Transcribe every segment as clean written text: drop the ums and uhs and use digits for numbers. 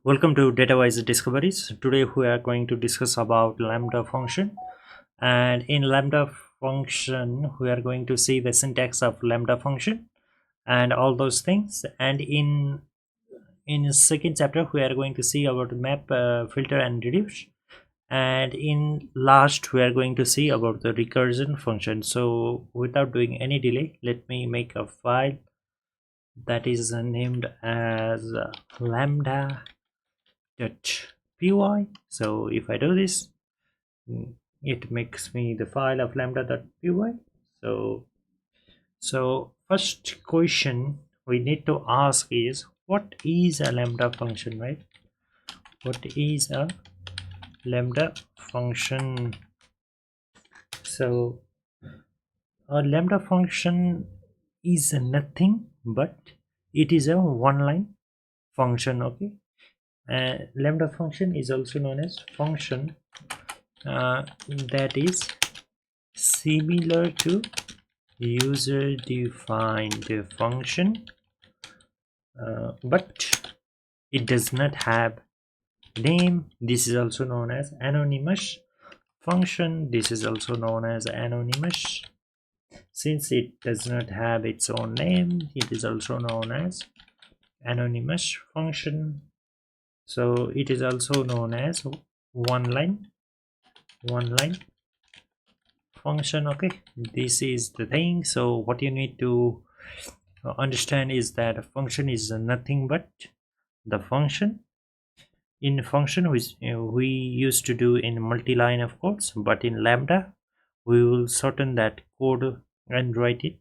Welcome to DataWise Discoveries. Today we are going to discuss about Lambda function, and in Lambda function we are going to see the syntax of Lambda function and all those things. And in second chapter we are going to see about map, filter and reduce, and in last we are going to see about the recursion function. So without doing any delay, let me make a file that is named as lambda .py. So if I do this, it makes me the file of lambda.py. So first question we need to ask is, what is a lambda function, right? What is a lambda function? So a lambda function is nothing but it is a one line function. Okay, lambda function is also known as function that is similar to user defined function, but it does not have name. This is also known as anonymous function. This is also known as anonymous. Since it does not have its own name, it is also known as anonymous function. So it is also known as one line function. Okay, this is the thing. So what you need to understand is that a function is nothing but the function. In function which we used to do in multi-line of codes, but in lambda we will shorten that code and write it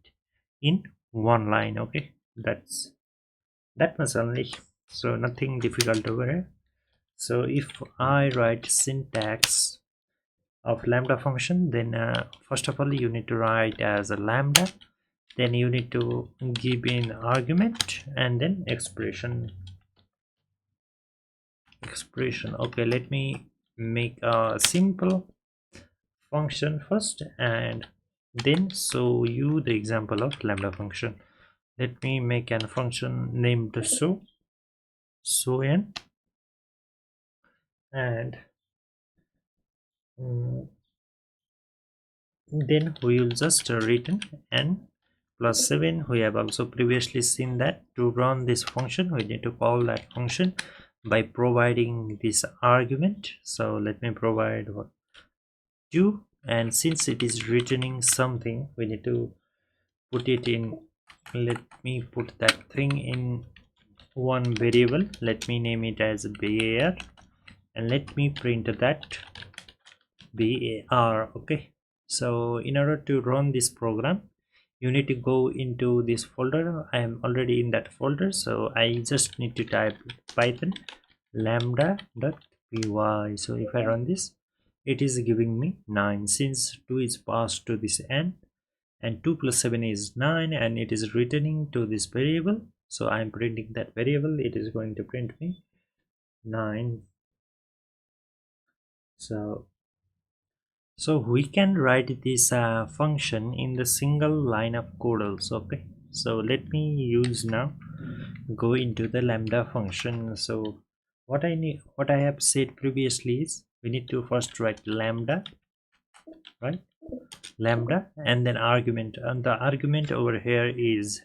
in one line. Okay, that's that much only, so nothing difficult over here. So if I write syntax of lambda function, then first of all you need to write as a lambda, then you need to give in argument and then expression. Okay, let me make a simple function first and then show you the example of lambda function. Let me make a function named show n, and then we will just return n plus 7. We have also previously seen that to run this function we need to call that function by providing this argument. So let me provide 2, and since it is returning something we need to put it in, let me put that thing in one variable. Let me name it as bar and let me print that bar. Okay, so in order to run this program you need to go into this folder. I am already in that folder, so I just need to type python lambda.py. so if I run this, it is giving me 9 since 2 is passed to this n, and 2 plus 7 is 9, and it is returning to this variable. So I am printing that variable. It is going to print me 9. So we can write this function in the single line of code also. Okay, so let me use now go into the lambda function. So what I have said previously is we need to first write lambda, right? Lambda and then argument, and the argument over here is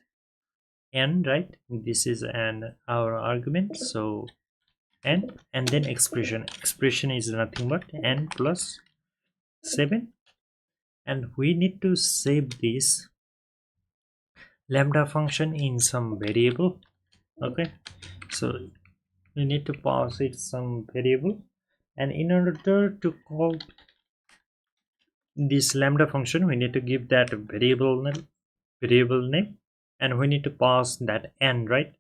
n, right? This is our argument, so n, and then expression is nothing but n plus 7, and we need to save this lambda function in some variable. Okay, so we need to pass it some variable, and in order to call this lambda function we need to give that variable name, and we need to pass that n, right?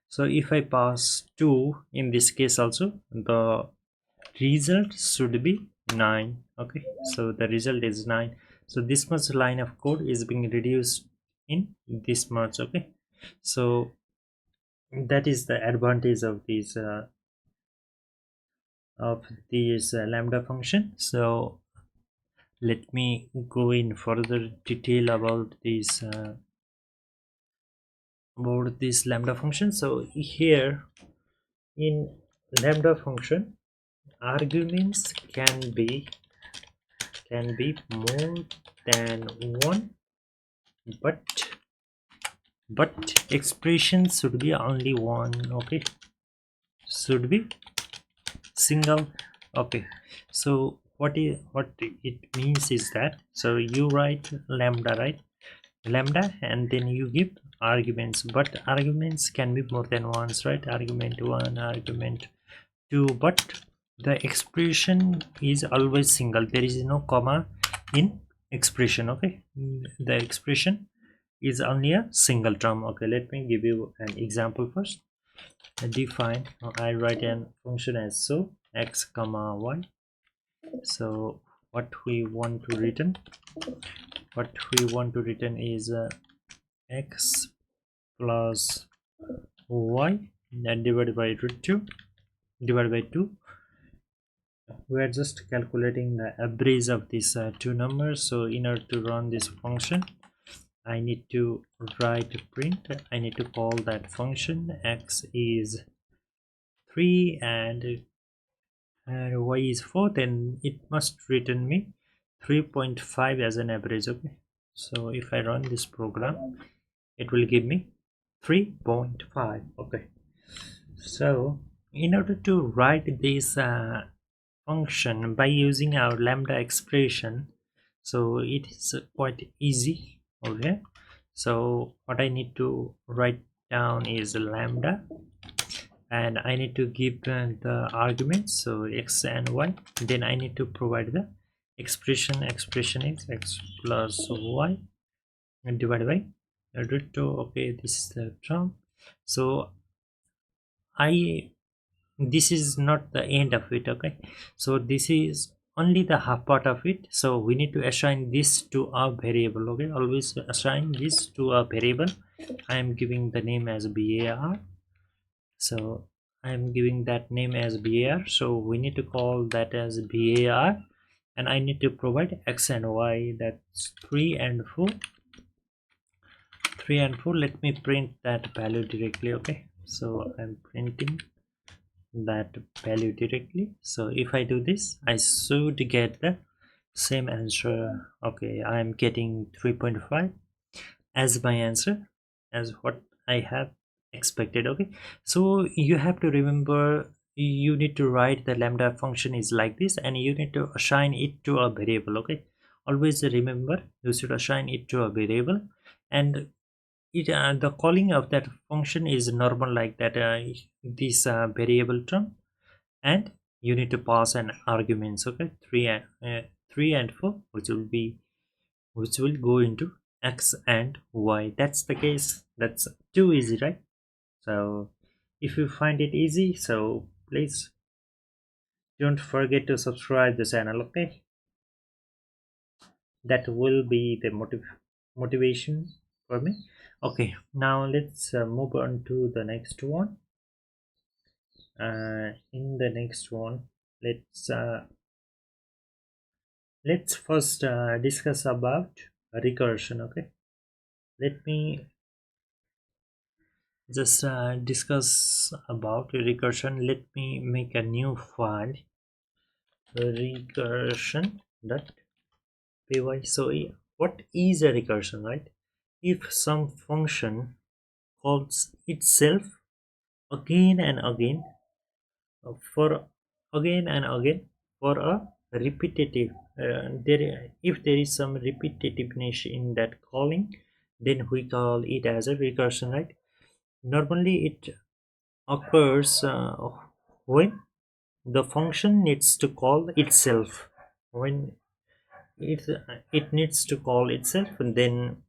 So if I pass 2 in this case also, the result should be 9. Okay, so the result is 9. So this much line of code is being reduced in this much. Okay, so that is the advantage of these lambda function. So let me go in further detail about this lambda function. So here in lambda function arguments can be more than one, but expression should be only one. Okay, should be single. Okay, so what it means is that, so you write lambda, right? Lambda, and then you give arguments, but arguments can be more than once, right? Argument 1, argument 2, but the expression is always single. There is no comma in expression. Okay, the expression is only a single term. Okay, let me give you an example first. Define, I write an function as so x comma y. So what we want to return is x plus y and divided by root 2 divided by 2. We are just calculating the average of these two numbers. So in order to run this function, I need to write print. I need to call that function x is 3 and y is 4. Then it must return me 3.5 as an average. Okay, so if I run this program, it will give me 3.5. okay, so in order to write this function by using our lambda expression, so it is quite easy. Okay, so what I need to write down is lambda, and I need to give the arguments, so x and y. Then I need to provide the expression is x plus y and divided by root 2. Okay, this is the term. So this is not the end of it. Okay, so this is only the half part of it. So we need to assign this to a variable. Okay, always assign this to a variable. I am giving the name as bar, so I am giving that name as bar. So we need to call that as bar, and I need to provide x and y, that's 3 and 4. Let me print that value directly. Okay, so I'm printing that value directly. So if I do this, I should get the same answer. Okay, I'm getting 3.5 as my answer, as what I have expected. Okay, so you have to remember, you need to write the lambda function is like this, and you need to assign it to a variable. Okay, always remember, you should assign it to a variable, and the calling of that function is normal like that, this variable term, and you need to pass an arguments. Okay, 3 and 4, which will go into x and y. That's the case. That's too easy, right? So if you find it easy, so please don't forget to subscribe the channel. Okay, that will be the motivation for me. Okay, now let's move on to the next one. In the next one, let's first discuss about recursion. Okay, let me just discuss about recursion. Let me make a new file, recursion.py. So what is a recursion, right? If some function calls itself again and again, for again and again, for a repetitive, if there is some repetitiveness in that calling, then we call it as a recursion, right? Normally it occurs when the function needs to call itself. When it needs to call itself, and then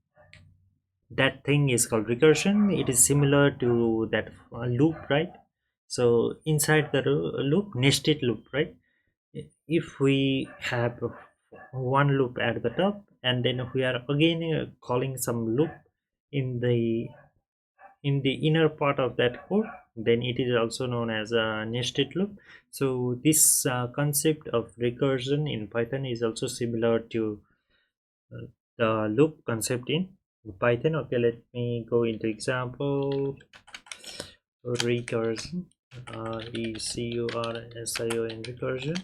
that thing is called recursion. It is similar to that loop, right? So inside the loop, nested loop, right? If we have one loop at the top, and then we are again calling some loop in the inner part of that code, then it is also known as a nested loop. So this concept of recursion in Python is also similar to the loop concept in Python. Okay, let me go into example recursion. recursion recursion.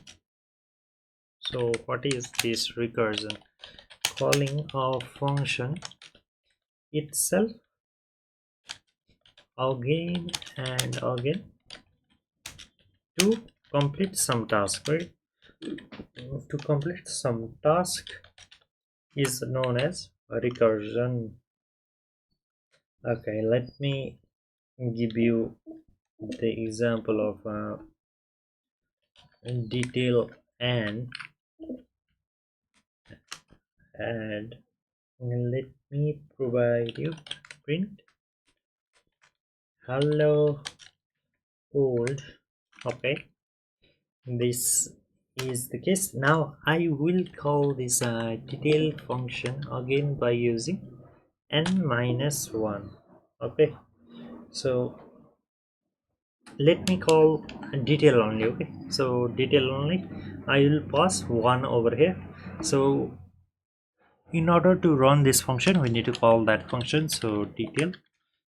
So what is this recursion? Calling a function itself again and again to complete some task, right? To complete some task is known as recursion. Okay, let me give you the example of detail and add. Let me provide you print hello world. Okay, this is the case. Now I will call this detail function again by using n-1. Okay, so let me call detail only. Okay, so detail only, I will pass 1 over here. So in order to run this function we need to call that function, so detail.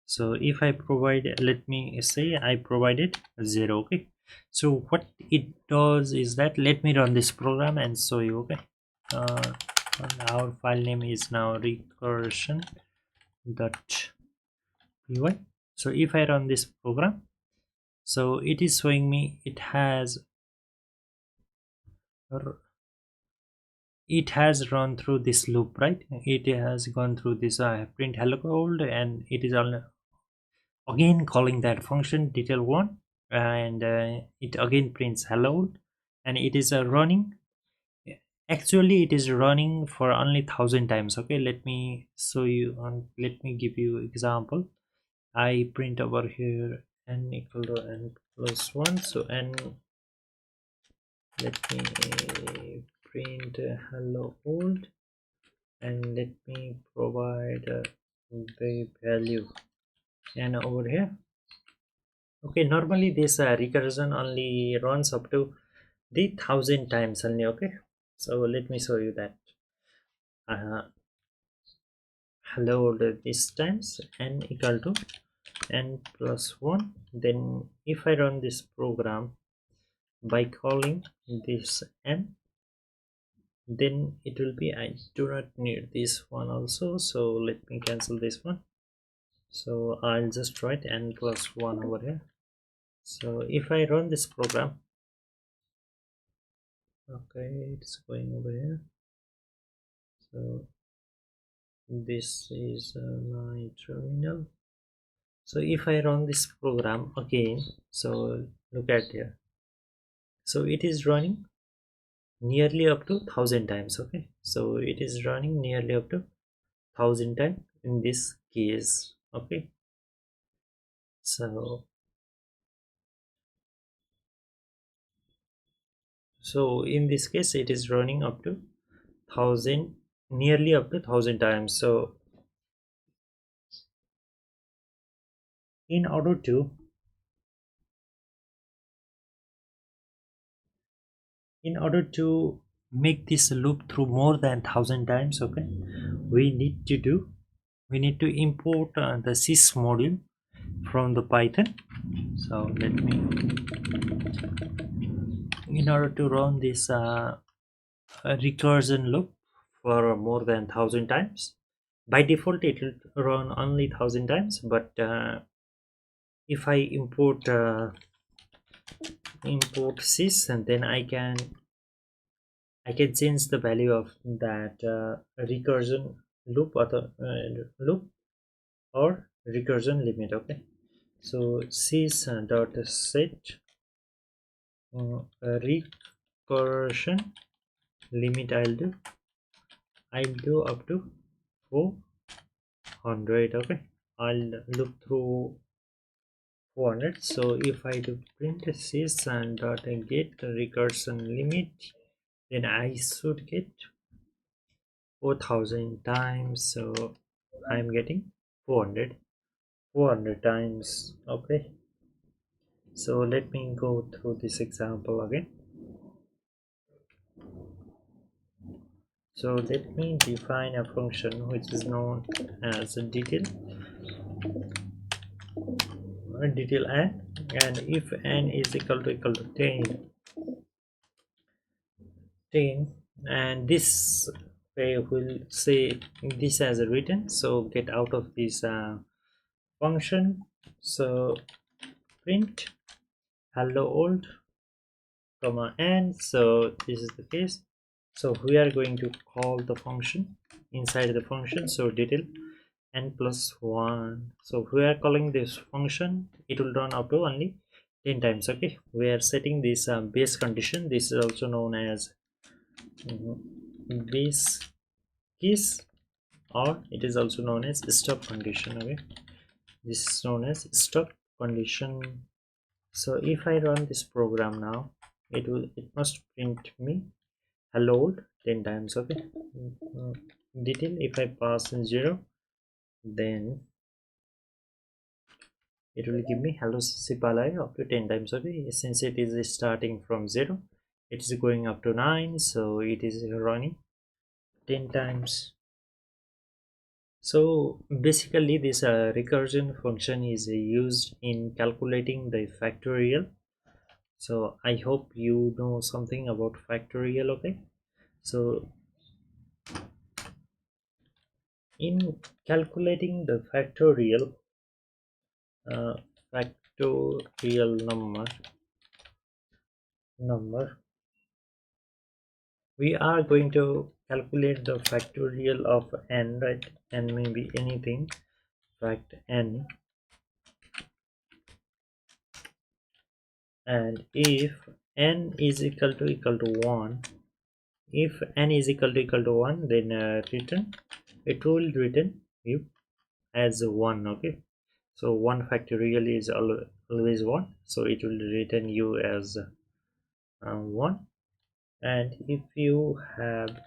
So if I provide, let me say I provided 0. Okay, so what it does is that, let me run this program and show you. Okay, uh, our file name is now recursion.py. So if I run this program, so it is showing me it has run through this loop, right? It has gone through this print hello world, and it is again calling that function detail1, and it again prints hello world, and it is running. Actually it is running for only 1,000 times. Okay, let me show you on, let me give you example. I print over here n equal to n plus 1, so n, let me print hello world, and let me provide the value and over here. Okay, normally this recursion only runs up to the 1,000 times only. Okay, so let me show you that. Hello world this times n equal to n plus 1. Then if I run this program by calling this n, then it will be, I do not need this one also, so let me cancel this one. So I'll just write n plus 1 over here. So if I run this program, okay, it's going over here. So this is my terminal. So if I run this program again, so look at here, so it is running nearly up to 1,000 times. Okay, so it is running nearly up to 1,000 times in this case. Okay, so in this case it is running up to 1,000, nearly up to 1,000 times. So in order to make this loop through more than 1,000 times, okay, we need to import the sys module from the Python. So let me, in order to run this recursion loop for more than 1,000 times, by default it will run only 1,000 times, but if I import sys, and then I can change the value of that recursion loop, or the loop or recursion limit. Okay, so sys dot set recursion limit, I'll do up to 400. Okay, I'll look through 400. So if I do print sys and dot get recursion limit, then I should get 4,000 times. So I'm getting 400 times. Okay, so let me go through this example again. So let me define a function which is known as a detail and and if n is equal to 10, and this way will say this as a written, so get out of this function. So print hello old comma n. So this is the case, so we are going to call the function inside the function. So detail n plus 1, so we are calling this function, it will run up to only 10 times. Okay, we are setting this base condition. This is also known as base case, or it is also known as stop condition. Okay, this is known as stop condition. So if I run this program now, it must print me hello world 10 times. Okay, detail, if I pass in 0, then it will give me hello Sipalai up to 10 times. Okay, since it is starting from 0, it is going up to 9, so it is running 10 times. So basically this recursion function is used in calculating the factorial. So I hope you know something about factorial. Okay, so in calculating the uh, factorial number, we are going to calculate the factorial of n, right? N may be anything, fact n, and if n is equal to 1, if n is equal to 1, then return, it will return you as 1. Okay, so 1 factorial is always 1, so it will return you as 1. And if you have,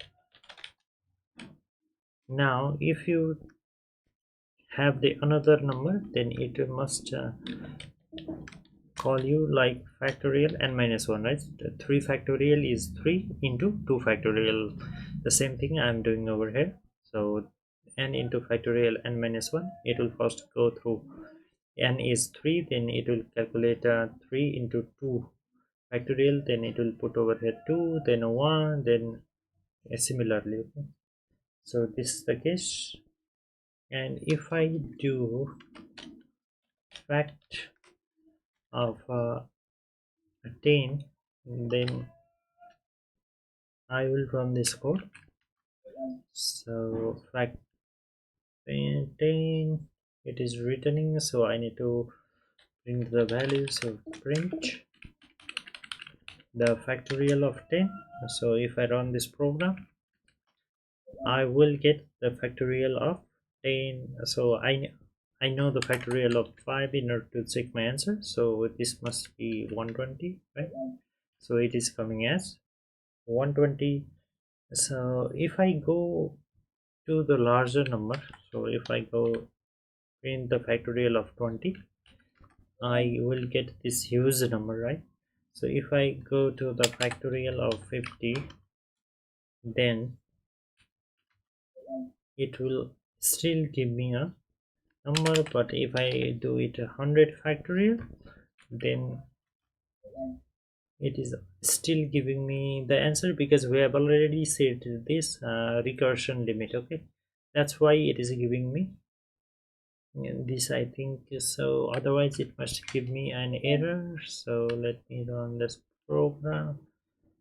now if you have the another number, then it must call you like factorial n minus 1, right? 3 factorial is 3 into 2 factorial, the same thing I'm doing over here. So n into factorial n minus 1, it will first go through n is 3, then it will calculate 3 into 2 factorial, then it will put over here 2, then 1, then similarly. Okay, so this is the case. And if I do fact of 10, then I will run this code. So fact 10, it is returning, so I need to print the value. So print the factorial of 10. So if I run this program, I will get the factorial of 10. So I know the factorial of 5 in order to check my answer, so this must be 120, right? So it is coming as 120. So if I go to the larger number, so if I go in the factorial of 20, I will get this huge number, right? So if I go to the factorial of 50, then it will still give me a number. But if I do it 100 factorial, then it is still giving me the answer, because we have already set this recursion limit. Okay, that's why it is giving me this, I think. So otherwise it must give me an error. So let me run this program,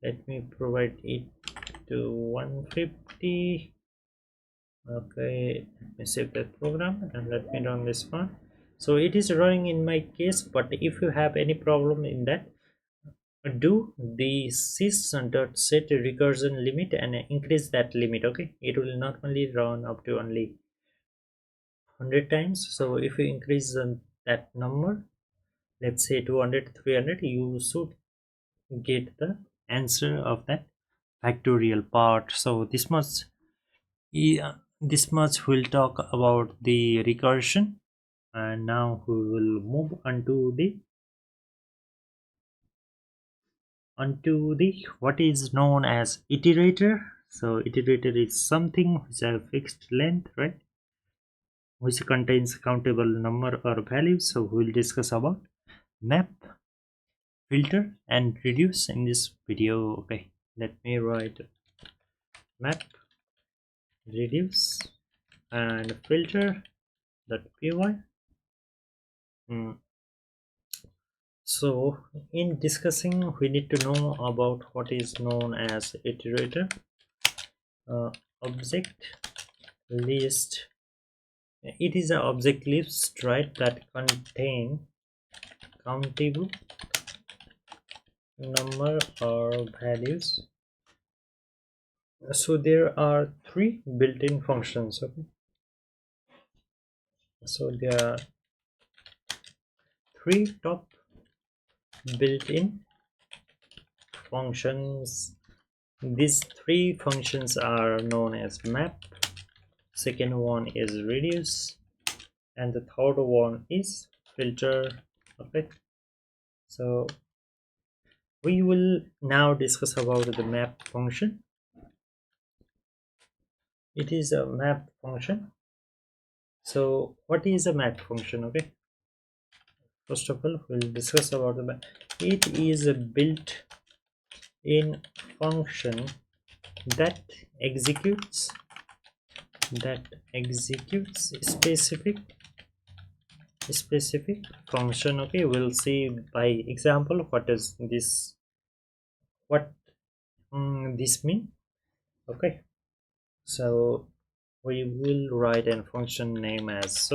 let me provide it to 150. Okay, let me save that program and let me run this one. So it is running in my case, but if you have any problem in that, do the sys.set recursion limit and increase that limit. Okay, it will not only run up to only 100 times. So if you increase that number, let's say 200, 300, you should get the answer of that factorial part. So this much, yeah, this much we'll talk about the recursion. And now we will move onto the what is known as iterator. So iterator is something which has a fixed length, right, which contains countable number or values. So we'll discuss about map, filter, and reduce in this video. Okay, let me write map, reduce, and filter dot py. Mm. So in discussing, we need to know about what is known as iterator, uh, object list. It is an object list, right, that contain countable number or values. So there are three built-in functions. Okay, so there are three top built-in functions. These three functions are known as map, second one is reduce, and the third one is filter. Okay, so we will now discuss about the map function. It is a map function. So what is a map function? Okay, first of all we'll discuss about the map. It is a built-in function that executes specific function. Okay, we'll see by example what is this, what this mean. Okay, so we will write a function name as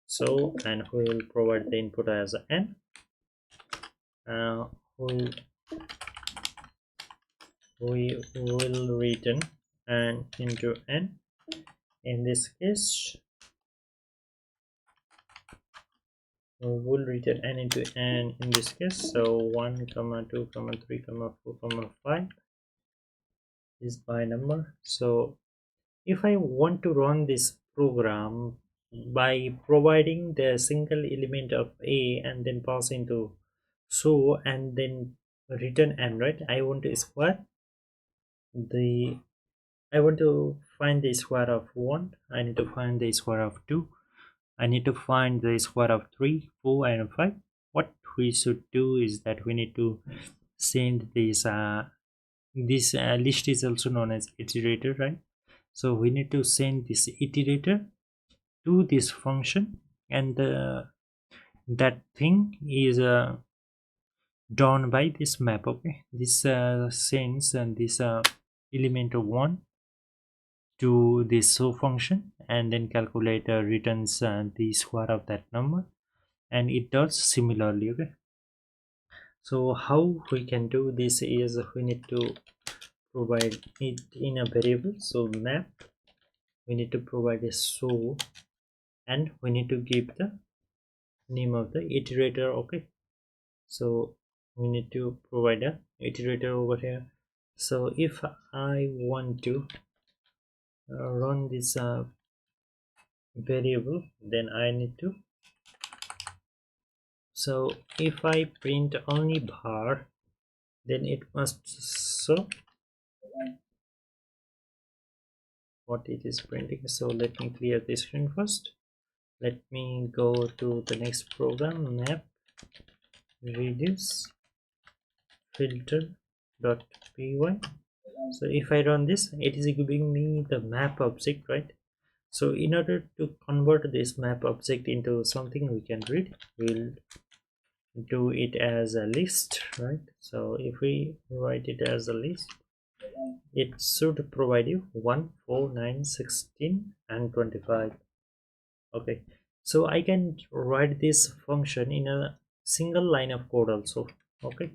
so, and we will provide the input as n. We will return n into n. In this case we will return n into n in this case. So 1 comma 2 comma 3 comma 4 comma 5 is by number. So if I want to run this program by providing the single element of a and then pass into so and then return n, right, I want to square the, I want to find the square of 1, I need to find the square of 2, I need to find the square of 3, 4, and 5. What we should do is that we need to send this list is also known as iterator, right? So we need to send this iterator to this function, and that thing is done by this map. Okay, this sends and this element of 1 to this so function, and then calculator returns the square of that number, and it does similarly. Okay, so how we can do this is we need to provide it in a variable. So map, we need to provide a so, and we need to give the name of the iterator. Okay, so we need to provide a iterator over here. So if I want to run this variable, then I need to, so if I print only bar, then it must show what it is printing. So let me clear this screen first. Let me go to the next program, map reduce filter dot py. So if I run this, it is giving me the map object, right? So in order to convert this map object into something we can read, we'll do it as a list, right? So if we write it as a list, it should provide you 1, 4, 9, 16, and 25. Okay, so I can write this function in a single line of code also. Okay,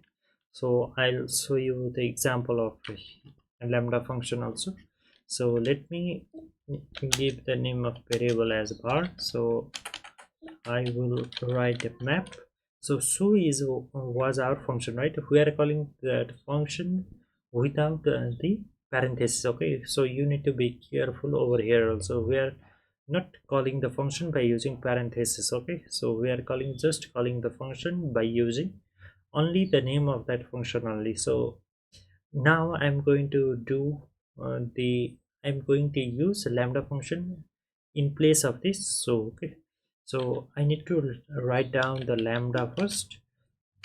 so I'll show you the example of a lambda function also. So let me give the name of variable as bar. So I will write a map. So is was our function, right? We are calling that function without the parenthesis. Okay, so you need to be careful over here also. We are not calling the function by using parenthesis. Okay, so we are just calling the function by using only the name of that function only. So now I'm going to do I'm going to use a lambda function in place of this. So okay, So I need to write down the lambda first.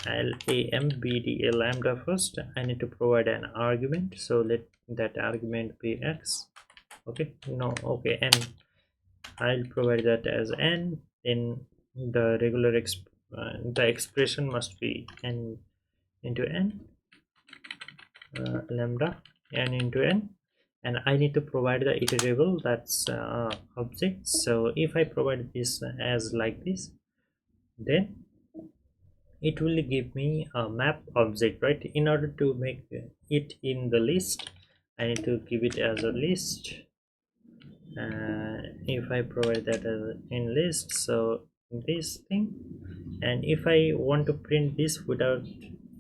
lambda lambda first. I need to provide an argument, so let that argument be x. Okay, no, okay, and I'll provide that as n. Then the the expression must be n into n, lambda n into n, and I need to provide the iterable, that's object. So if I provide this as like this, then it will give me a map object, right? In order to make it in the list, I need to give it as a list. If I provide that as in list, so this thing, and if I want to print this without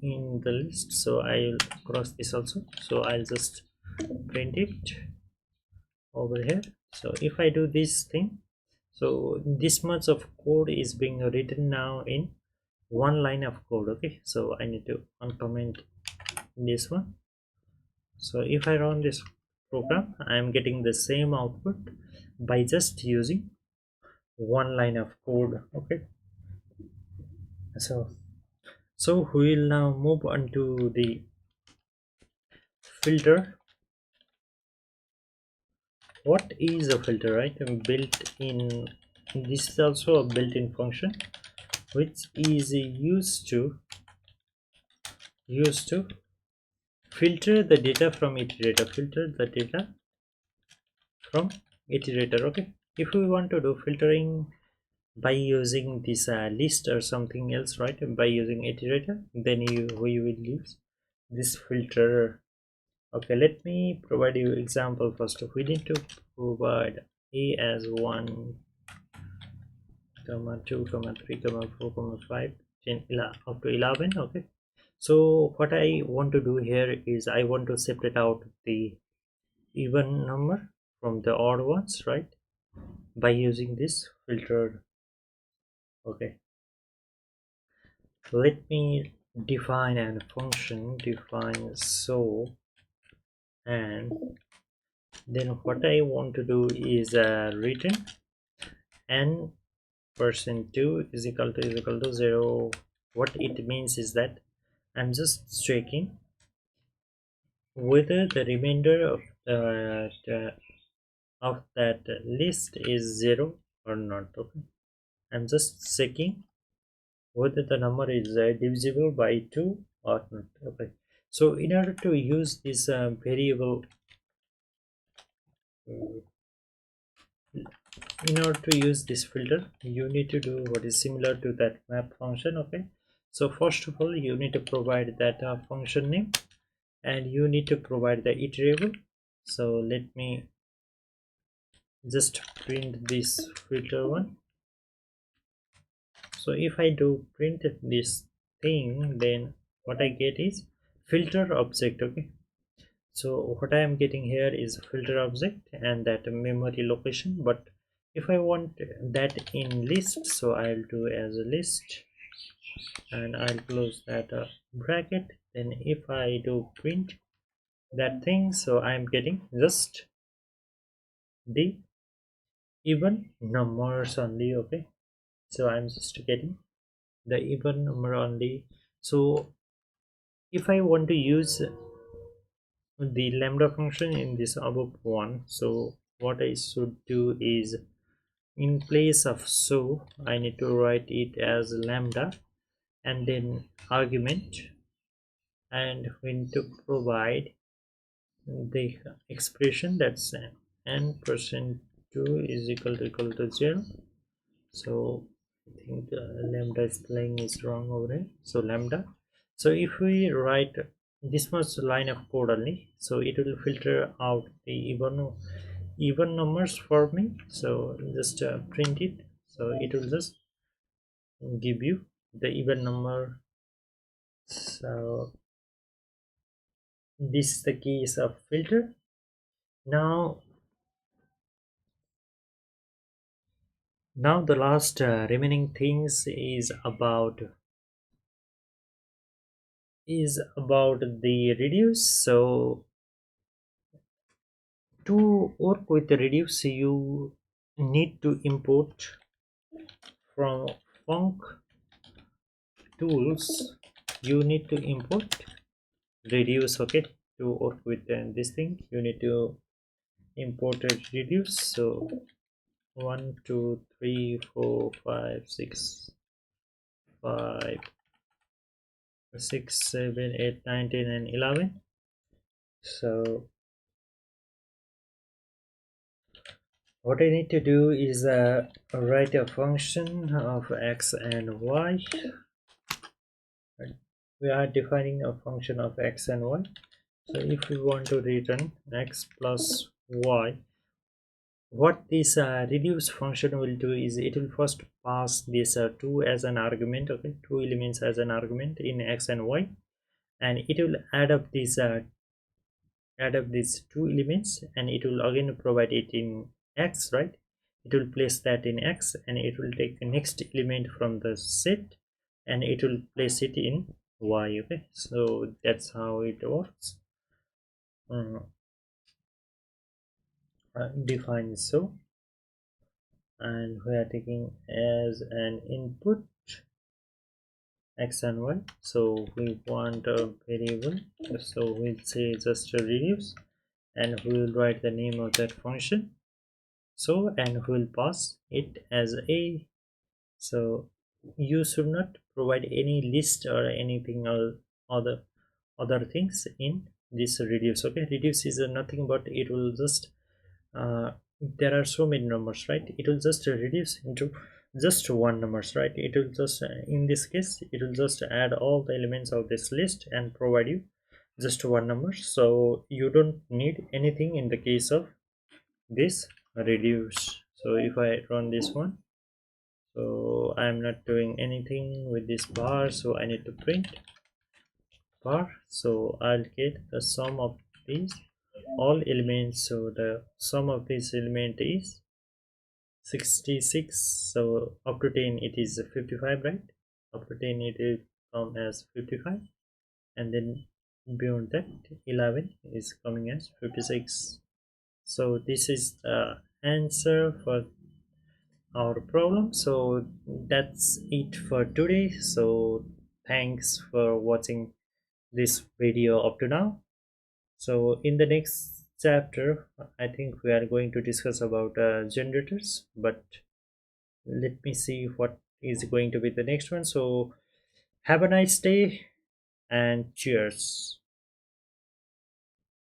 in the list, so I'll cross this also, so I'll just print it over here. So if I do this thing, so this much of code is being written now in one line of code. Okay, so I need to uncomment this one. So if I run this program, I am getting the same output by just using one line of code. Okay, so we will now move on to the filter. What is a filter, right? Built in, this is also a built-in function which is used to filter the data from iterator. Okay, if we want to do filtering by using this list or something else, right, by using iterator, then we will use this filter. Okay, let me provide you example first. We need to provide a as 1 comma 2 comma 3 comma 4 comma 5 10 up to 11. Okay, so what I want to do here is I want to separate out the even number from the odd ones, right, by using this filter. Okay, let me define a function, define so, and then what I want to do is return n percent 2 is equal to 0. What it means is that I'm just checking whether the remainder of that list is 0 or not. Okay, I'm just checking whether the number is divisible by 2 or not. Okay, so in order to use this variable, uh, in order to use this filter, you need to do what is similar to that map function. Okay, so first of all, you need to provide that function name, and you need to provide the iterable. So let me just print this filter one. So if I do print this thing, then what I get is filter object. Okay, so what I am getting here is filter object and that memory location. But if I want that in list, so I'll do as a list, and I'll close that bracket. Then if I do print that thing, so I'm getting just the even numbers only. Okay, so I'm just getting the even number only. So if I want to use the lambda function in this above one, so what I should do is, in place of so, I need to write it as lambda and then argument, and we need to provide the expression, that's n percent 2 is equal to 0. So I think lambda spelling is wrong over here, so lambda. So if we write this much line of code only, so it will filter out the even numbers for me. So just print it, so it will just give you the even number. So this is the case of filter. Now the last remaining things is about the reduce. So to work with the reduce, you need to import from func tools you need to import reduce. Okay, to work with this thing you need to import a reduce. So 1 2 3 4 5 6 5 6 7 8 9 10 and 11. So what I need to do is write a function of x and y. We are defining a function of x and y. So if we want to return x plus y, what this reduce function will do is it will first pass this 2 as an argument. Okay, 2 elements as an argument in x and y, and it will add up these 2 elements, and it will again provide it in x, right? It will place that in x, and it will take the next element from the set and it will place it in y. Okay, so that's how it works. Defined so, and we are taking as an input x and y. So we want a variable, so we'll say just a reduce, and we will write the name of that function. So, and we will pass it as a. So you should not provide any list or anything or other things in this reduce. Okay, reduce is nothing but it will just there are so many numbers, right? It will just reduce into just one numbers, right? It will just in this case it will just add all the elements of this list and provide you just one number. So you don't need anything in the case of this reduce. So if I run this one, so I'm not doing anything with this bar, so I need to print bar. So I'll get the sum of these all elements. So the sum of this element is 66. So up to 10 it is 55, right? Up to 10 it will come as 55, and then beyond that 11 is coming as 56. So this is the answer for our problem. So that's it for today. So thanks for watching this video up to now. So in the next chapter I think we are going to discuss about generators, but let me see what is going to be the next one. So have a nice day and cheers.